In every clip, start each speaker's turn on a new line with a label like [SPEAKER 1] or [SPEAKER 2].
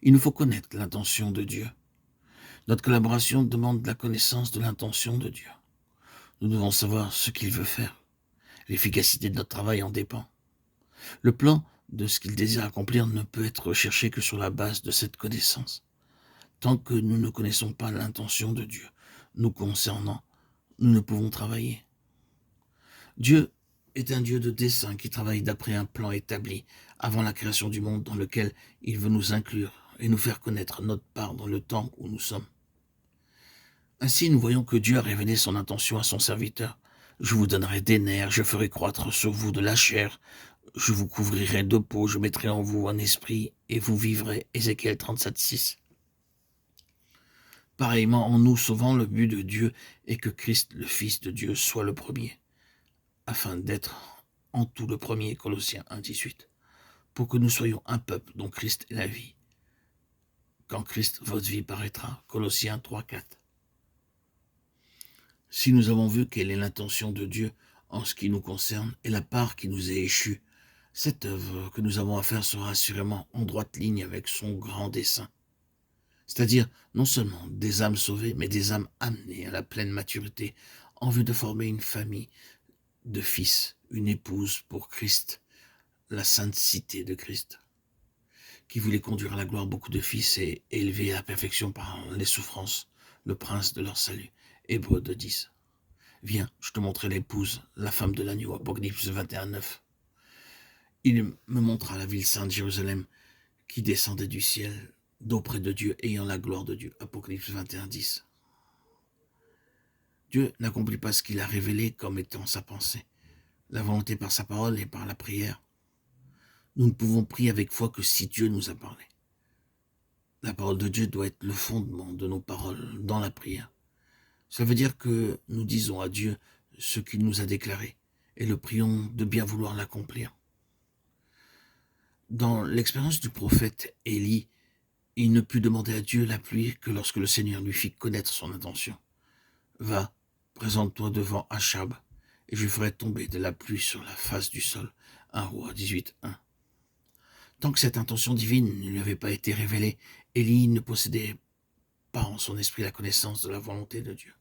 [SPEAKER 1] Il nous faut connaître l'intention de Dieu. Notre collaboration demande la connaissance de l'intention de Dieu. Nous devons savoir ce qu'il veut faire. L'efficacité de notre travail en dépend. Le plan de ce qu'il désire accomplir ne peut être recherché que sur la base de cette connaissance. Tant que nous ne connaissons pas l'intention de Dieu nous concernant, nous ne pouvons travailler. Dieu est un Dieu de dessein qui travaille d'après un plan établi avant la création du monde dans lequel il veut nous inclure et nous faire connaître notre part dans le temps où nous sommes. Ainsi, nous voyons que Dieu a révélé son intention à son serviteur. Je vous donnerai des nerfs, je ferai croître sur vous de la chair, je vous couvrirai de peau, je mettrai en vous un esprit et vous vivrez. Ézéchiel 37:6. Pareillement, en nous sauvant, le but de Dieu est que Christ, le Fils de Dieu, soit le premier, afin d'être en tout le premier, Colossiens 1:18, pour que nous soyons un peuple dont Christ est la vie. Quand Christ, votre vie paraîtra, Colossiens 3:4. Si nous avons vu quelle est l'intention de Dieu en ce qui nous concerne et la part qui nous est échue, cette œuvre que nous avons à faire sera assurément en droite ligne avec son grand dessein. C'est-à-dire non seulement des âmes sauvées, mais des âmes amenées à la pleine maturité en vue de former une famille de fils, une épouse pour Christ, la sainte cité de Christ, qui voulait conduire à la gloire beaucoup de fils et élever à la perfection par les souffrances, le prince de leur salut. Hébreux 2:10. Viens, je te montrerai l'épouse, la femme de l'agneau, Apocalypse 21:9. Il me montra la ville sainte Jérusalem qui descendait du ciel, d'auprès de Dieu, ayant la gloire de Dieu, Apocalypse 21:10. Dieu n'accomplit pas ce qu'il a révélé comme étant sa pensée, la volonté par sa parole et par la prière. Nous ne pouvons prier avec foi que si Dieu nous a parlé. La parole de Dieu doit être le fondement de nos paroles dans la prière. Ça veut dire que nous disons à Dieu ce qu'il nous a déclaré et le prions de bien vouloir l'accomplir. Dans l'expérience du prophète Élie, il ne put demander à Dieu la pluie que lorsque le Seigneur lui fit connaître son intention. Va, présente-toi devant Achab, et je ferai tomber de la pluie sur la face du sol. 1 Rois 18:1. Tant que cette intention divine ne lui avait pas été révélée, Élie ne possédait pas en son esprit la connaissance de la volonté de Dieu.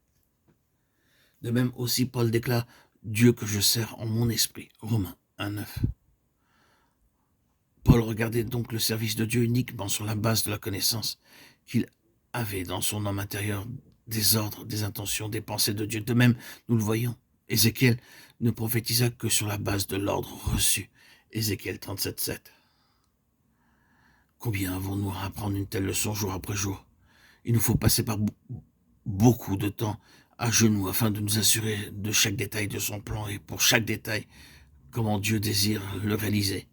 [SPEAKER 1] De même aussi, Paul déclare « Dieu que je sers en mon esprit » Romains 1:9. Paul regardait donc le service de Dieu uniquement sur la base de la connaissance qu'il avait dans son homme intérieur des ordres, des intentions, des pensées de Dieu. De même, nous le voyons, Ézéchiel ne prophétisa que sur la base de l'ordre reçu. Ézéchiel 37:7. Combien avons-nous à apprendre une telle leçon jour après jour? Il nous faut passer par beaucoup de temps à genoux afin de nous assurer de chaque détail de son plan et pour chaque détail, comment Dieu désire le réaliser.